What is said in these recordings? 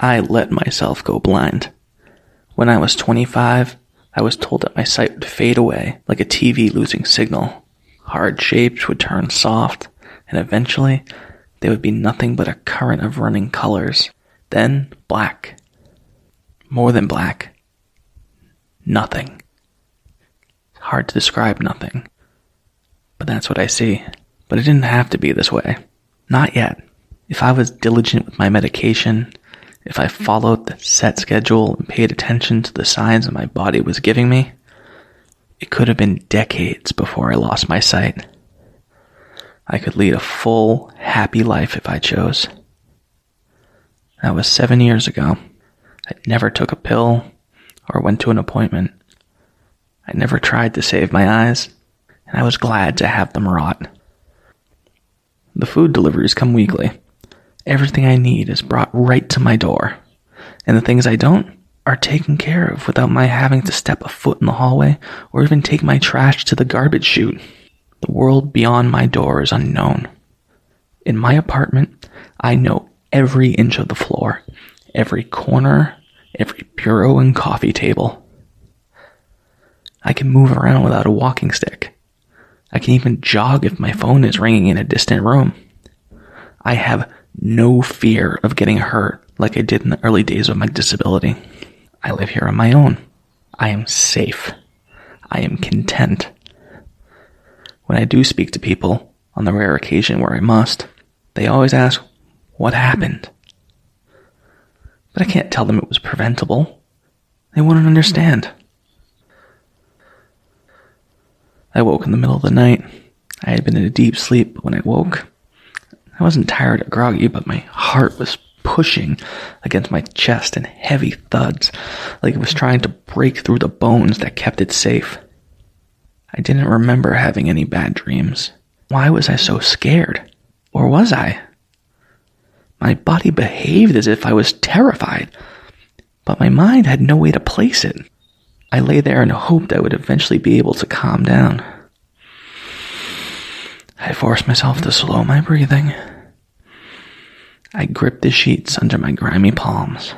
I let myself go blind. When I was 25, I was told that my sight would fade away like a TV losing signal. Hard shapes would turn soft, and eventually they would be nothing but a current of running colors. Then black. More than black. Nothing. Hard to describe nothing. But that's what I see. But it didn't have to be this way. Not yet. If I was diligent with my medication, if I followed the set schedule and paid attention to the signs that my body was giving me, it could have been decades before I lost my sight. I could lead a full, happy life if I chose. That was 7 years ago. I never took a pill or went to an appointment. I never tried to save my eyes, and I was glad to have them rot. The food deliveries come weekly. Everything I need is brought right to my door, and the things I don't are taken care of without my having to step a foot in the hallway or even take my trash to the garbage chute. The world beyond my door is unknown. In my apartment, I know every inch of the floor, every corner, every bureau and coffee table. I can move around without a walking stick. I can even jog if my phone is ringing in a distant room. I have no fear of getting hurt like I did in the early days of my disability. I live here on my own. I am safe. I am content. When I do speak to people, on the rare occasion where I must, they always ask, what happened? But I can't tell them it was preventable. They wouldn't understand. I woke in the middle of the night. I had been in a deep sleep when I woke. I wasn't tired or groggy, but my heart was pushing against my chest in heavy thuds, like it was trying to break through the bones that kept it safe. I didn't remember having any bad dreams. Why was I so scared? Or was I? My body behaved as if I was terrified, but my mind had no way to place it. I lay there and hoped I would eventually be able to calm down. I forced myself to slow my breathing. I gripped the sheets under my grimy palms.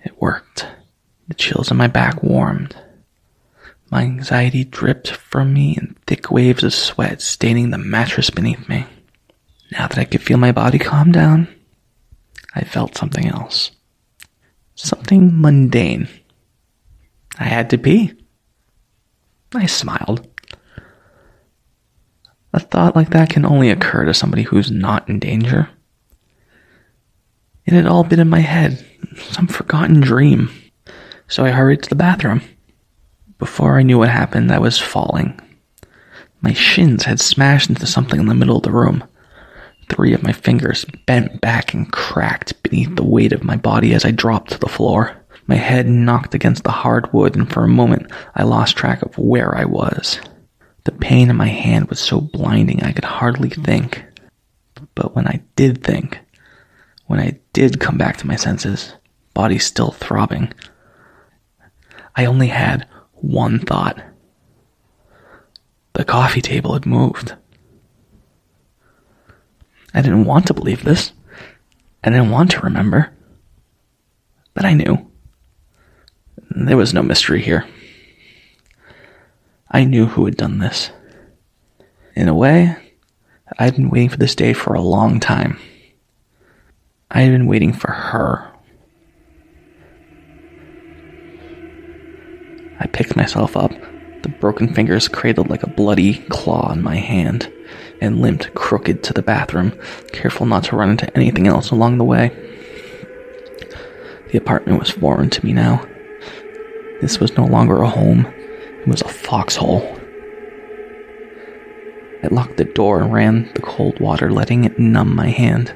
It worked. The chills in my back warmed. My anxiety dripped from me in thick waves of sweat staining the mattress beneath me. Now that I could feel my body calm down, I felt something else. Something mundane. I had to pee. I smiled. A thought like that can only occur to somebody who's not in danger. It had all been in my head, some forgotten dream. So I hurried to the bathroom. Before I knew what happened, I was falling. My shins had smashed into something in the middle of the room. 3 of my fingers bent back and cracked beneath the weight of my body as I dropped to the floor. My head knocked against the hard wood, and for a moment I lost track of where I was. The pain in my hand was so blinding I could hardly think. But when I did think, when I did come back to my senses, body still throbbing, I only had one thought. The coffee table had moved. I didn't want to believe this. I didn't want to remember. But I knew. There was no mystery here. I knew who had done this. In a way, I'd been waiting for this day for a long time. I had been waiting for her. I picked myself up. The broken fingers cradled like a bloody claw in my hand, and limped crooked to the bathroom, careful not to run into anything else along the way. The apartment was foreign to me now. This was no longer a home. It was a foxhole. I locked the door and ran the cold water, letting it numb my hand.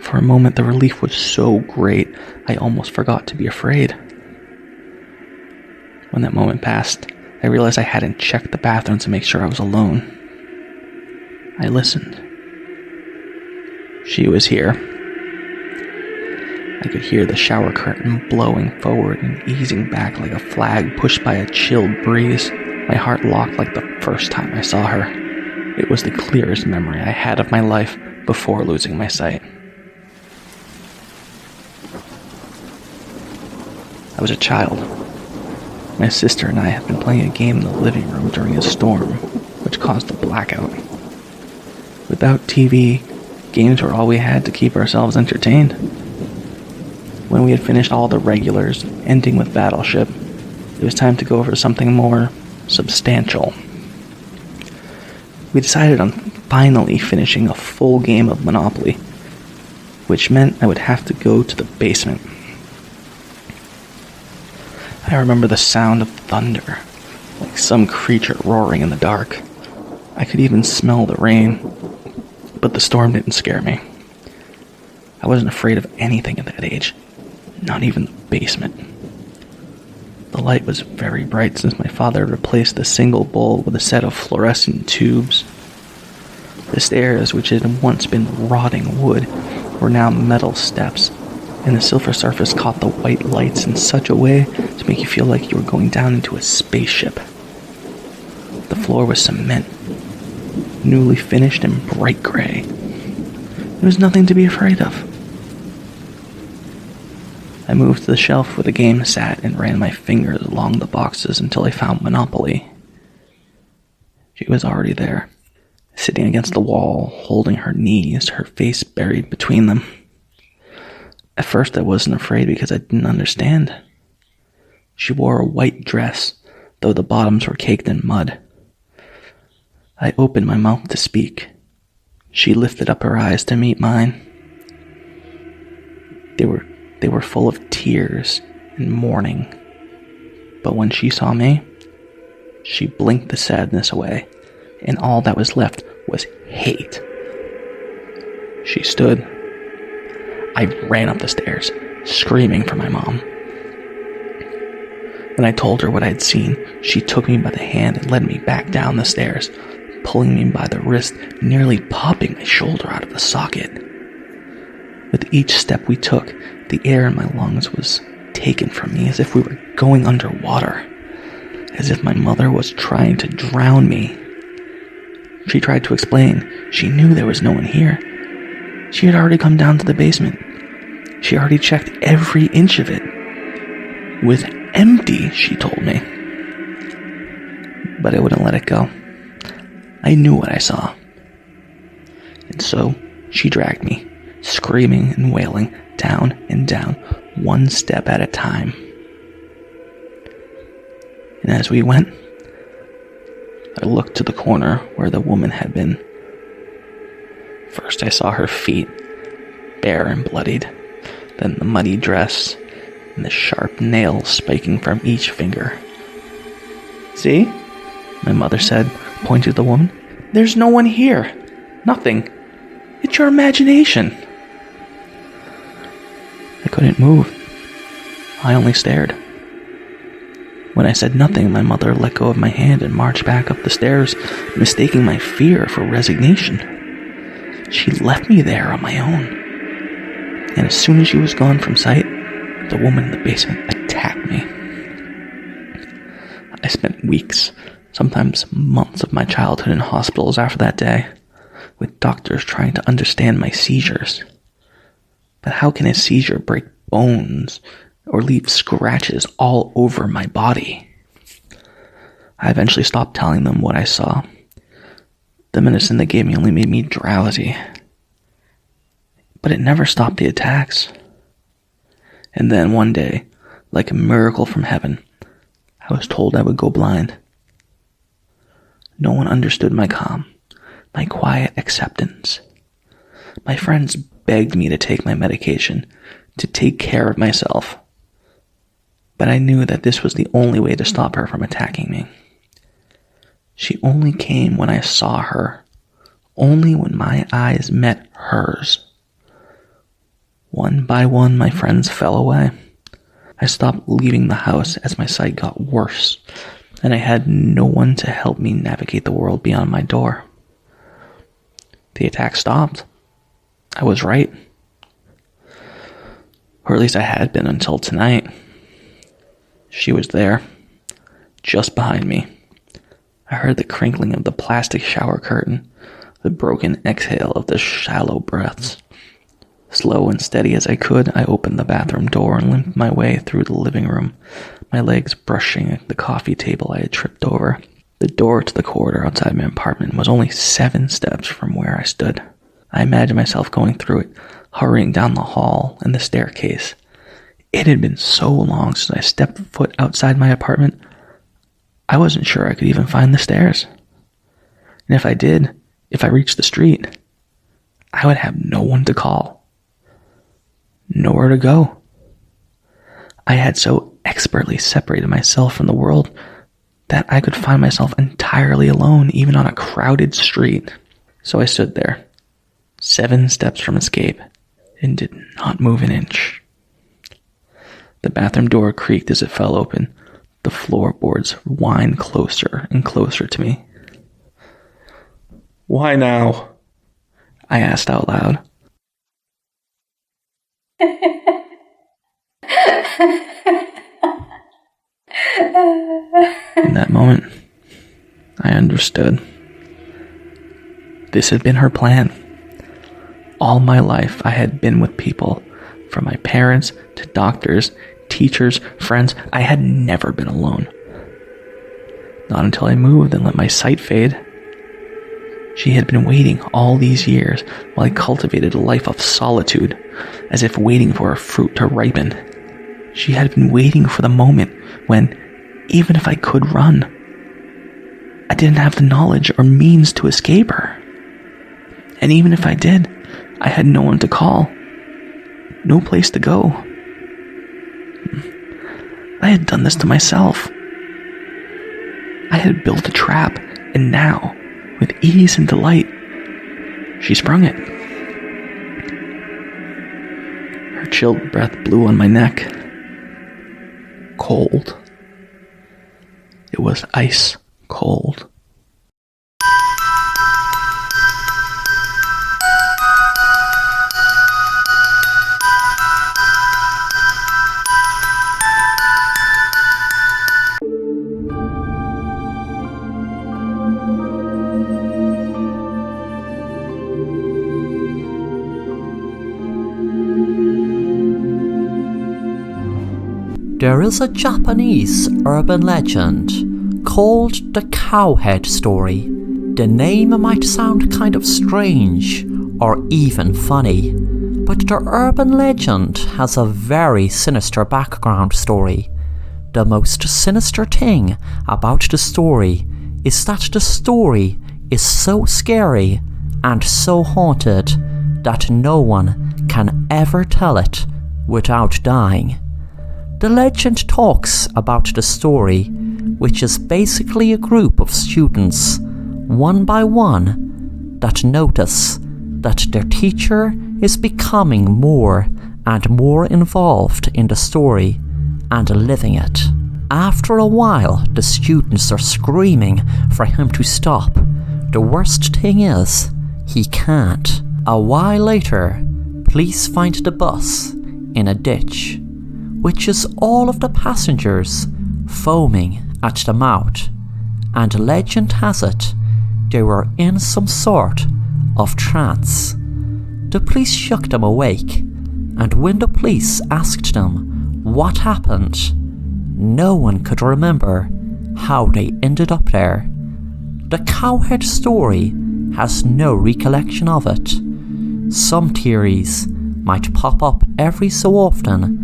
For a moment, the relief was so great, I almost forgot to be afraid. When that moment passed, I realized I hadn't checked the bathroom to make sure I was alone. I listened. She was here. I could hear the shower curtain blowing forward and easing back like a flag pushed by a chilled breeze. My heart locked like the first time I saw her. It was the clearest memory I had of my life before losing my sight. I was a child. My sister and I had been playing a game in the living room during a storm, which caused a blackout. Without TV, games were all we had to keep ourselves entertained. When we had finished all the regulars, ending with Battleship, it was time to go over something more substantial. We decided on finally finishing a full game of Monopoly, which meant I would have to go to the basement. I remember the sound of thunder, like some creature roaring in the dark. I could even smell the rain, but the storm didn't scare me. I wasn't afraid of anything at that age, not even the basement. The light was very bright since my father had replaced the single bulb with a set of fluorescent tubes. The stairs, which had once been rotting wood, were now metal steps, and the silver surface caught the white lights in such a way to make you feel like you were going down into a spaceship. The floor was cement, newly finished and bright gray. There was nothing to be afraid of. I moved to the shelf where the game sat and ran my fingers along the boxes until I found Monopoly. She was already there, sitting against the wall, holding her knees, her face buried between them. At first I wasn't afraid because I didn't understand. She wore a white dress, though the bottoms were caked in mud. I opened my mouth to speak. She lifted up her eyes to meet mine. They were full of tears and mourning. But when she saw me, she blinked the sadness away, and all that was left was hate. She stood. I ran up the stairs, screaming for my mom. When I told her what I'd seen, she took me by the hand and led me back down the stairs, pulling me by the wrist, nearly popping my shoulder out of the socket. With each step we took, the air in my lungs was taken from me as if we were going underwater, as if my mother was trying to drown me. She tried to explain. She knew there was no one here. She had already come down to the basement. She already checked every inch of it. It was empty, she told me. But I wouldn't let it go. I knew what I saw. And so she dragged me, screaming and wailing, down and down, one step at a time. And as we went, I looked to the corner where the woman had been. First I saw her feet, bare and bloodied, then the muddy dress, and the sharp nails spiking from each finger. "See?" my mother said, pointing to the woman. "There's no one here. Nothing. It's your imagination." I couldn't move. I only stared. When I said nothing, my mother let go of my hand and marched back up the stairs, mistaking my fear for resignation. She left me there on my own. And as soon as she was gone from sight, the woman in the basement attacked me. I spent weeks, sometimes months of my childhood in hospitals after that day, with doctors trying to understand my seizures. But how can a seizure break bones or leave scratches all over my body? I eventually stopped telling them what I saw. The medicine they gave me only made me drowsy. But it never stopped the attacks. And then one day, like a miracle from heaven, I was told I would go blind. No one understood my calm, my quiet acceptance. My friends begged me to take my medication, to take care of myself. But I knew that this was the only way to stop her from attacking me. She only came when I saw her, only when my eyes met hers. One by one, my friends fell away. I stopped leaving the house as my sight got worse, and I had no one to help me navigate the world beyond my door. The attack stopped. I was right. Or at least I had been until tonight. She was there, just behind me. I heard the crinkling of the plastic shower curtain, the broken exhale of the shallow breaths. Slow and steady as I could, I opened the bathroom door and limped my way through the living room, my legs brushing the coffee table I had tripped over. The door to the corridor outside my apartment was only 7 steps from where I stood. I imagined myself going through it, hurrying down the hall and the staircase. It had been so long since I stepped foot outside my apartment, I wasn't sure I could even find the stairs. And if I did, if I reached the street, I would have no one to call. Nowhere to go. I had so expertly separated myself from the world that I could find myself entirely alone even on a crowded street. So I stood there, 7 steps from escape, and did not move an inch. The bathroom door creaked as it fell open. The floorboards whined closer and closer to me. "Why now?" I asked out loud. In that moment, I understood. This had been her plan. All my life, I had been with people, from my parents to doctors, teachers, friends. I had never been alone. Not until I moved and let my sight fade. She had been waiting all these years while I cultivated a life of solitude, as if waiting for a fruit to ripen. She had been waiting for the moment when, even if I could run, I didn't have the knowledge or means to escape her. And even if I did, I had no one to call, no place to go. I had done this to myself. I had built a trap, and now, with ease and delight, she sprung it. Her chilled breath blew on my neck. Cold. It was ice cold. There is a Japanese urban legend called the Cowhead Story. The name might sound kind of strange or even funny, but the urban legend has a very sinister background story. The most sinister thing about the story is that the story is so scary and so haunted that no one can ever tell it without dying. The legend talks about the story, which is basically a group of students, one by one, that notice that their teacher is becoming more and more involved in the story and living it. After a while, the students are screaming for him to stop. The worst thing is, he can't. A while later, police find the bus in a ditch, which is all of the passengers foaming at the mouth, and legend has it they were in some sort of trance. The police shook them awake, and when the police asked them what happened, no one could remember how they ended up there. The Cowhead Story has no recollection of it. Some theories might pop up every so often,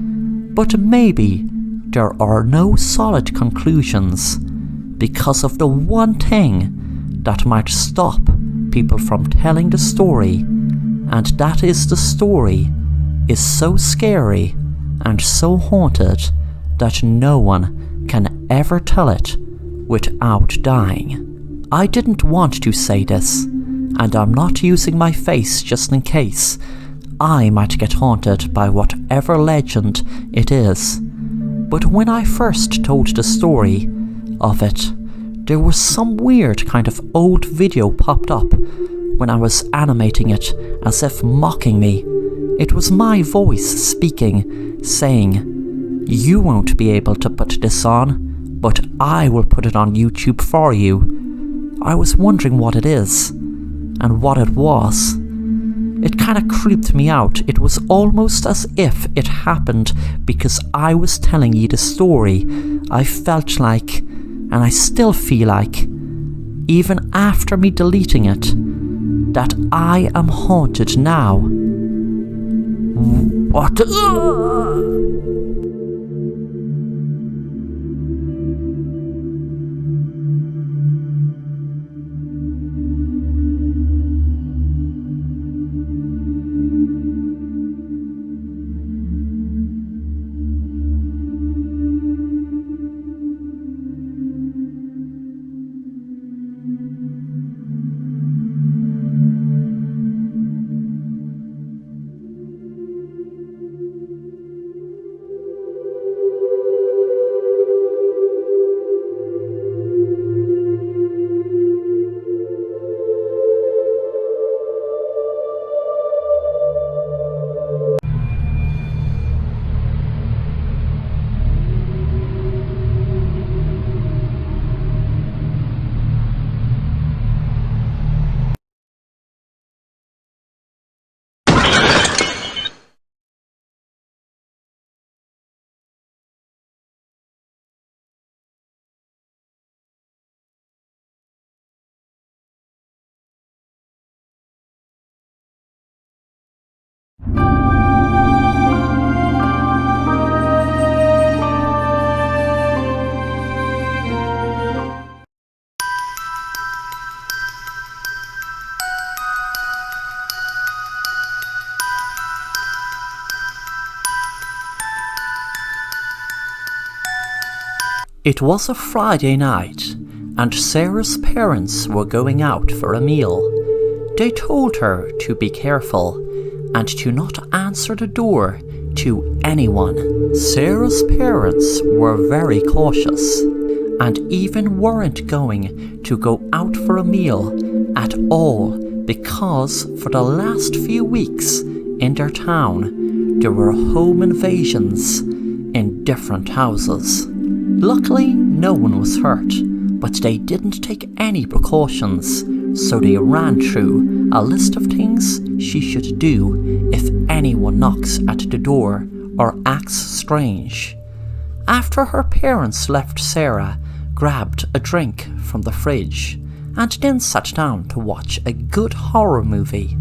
but maybe there are no solid conclusions because of the one thing that might stop people from telling the story, and that is the story is so scary and so haunted that no one can ever tell it without dying. I didn't want to say this, and I'm not using my face just in case I might get haunted by whatever legend it is. But when I first told the story of it, there was some weird kind of old video popped up when I was animating it as if mocking me. It was my voice speaking, saying, "You won't be able to put this on, but I will put it on YouTube for you." I was wondering what it is, and what it was. It kind of creeped me out. It was almost as if it happened because I was telling you the story. I felt like, and I still feel like, even after me deleting it, that I am haunted now. What? It was a Friday night, and Sarah's parents were going out for a meal. They told her to be careful and to not answer the door to anyone. Sarah's parents were very cautious and even weren't going to go out for a meal at all because for the last few weeks in their town there were home invasions in different houses. Luckily, no one was hurt, but they didn't take any precautions, so they ran through a list of things she should do if anyone knocks at the door or acts strange. After her parents left, Sarah grabbed a drink from the fridge and then sat down to watch a good horror movie.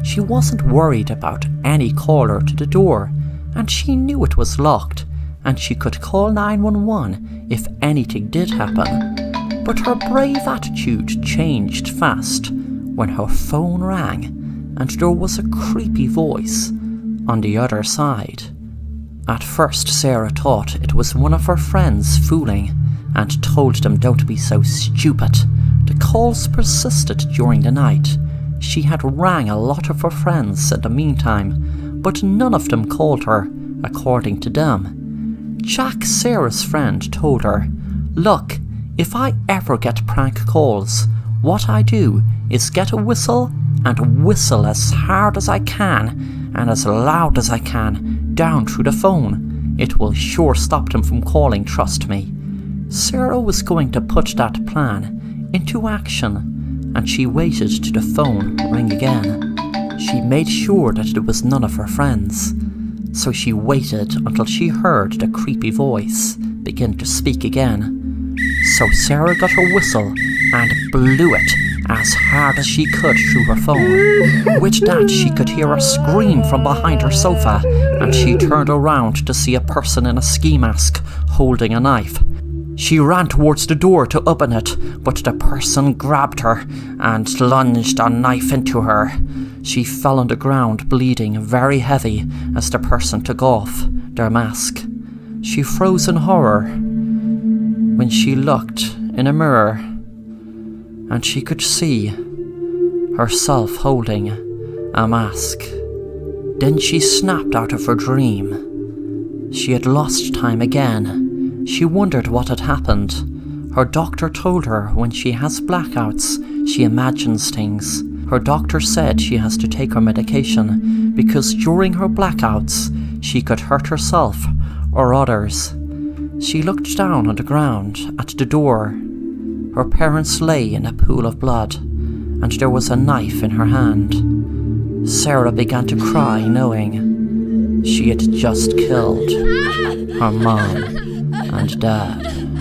She wasn't worried about any caller to the door, and she knew it was locked and she could call 911 if anything did happen. But her brave attitude changed fast when her phone rang and there was a creepy voice on the other side. At first, Sarah thought it was one of her friends fooling and told them don't be so stupid. The calls persisted during the night. She had rang a lot of her friends in the meantime, but none of them called her, according to them. Jack, Sarah's friend, told her, "Look, if I ever get prank calls, what I do is get a whistle and whistle as hard as I can and as loud as I can down through the phone. It will sure stop them from calling, trust me." Sarah was going to put that plan into action, and she waited till the phone ring again. She made sure that it was none of her friends. So she waited until she heard the creepy voice begin to speak again. So Sarah got her whistle and blew it as hard as she could through her phone. With that, she could hear a scream from behind her sofa, and she turned around to see a person in a ski mask holding a knife. She ran towards the door to open it, but the person grabbed her and lunged a knife into her. She fell on the ground, bleeding very heavy as the person took off their mask. She froze in horror when she looked in a mirror, and she could see herself holding a mask. Then she snapped out of her dream. She had lost time again. She wondered what had happened. Her doctor told her when she has blackouts, she imagines things. Her doctor said she has to take her medication because during her blackouts, she could hurt herself or others. She looked down on the ground at the door. Her parents lay in a pool of blood, and there was a knife in her hand. Sarah began to cry, knowing she had just killed her mom and dad.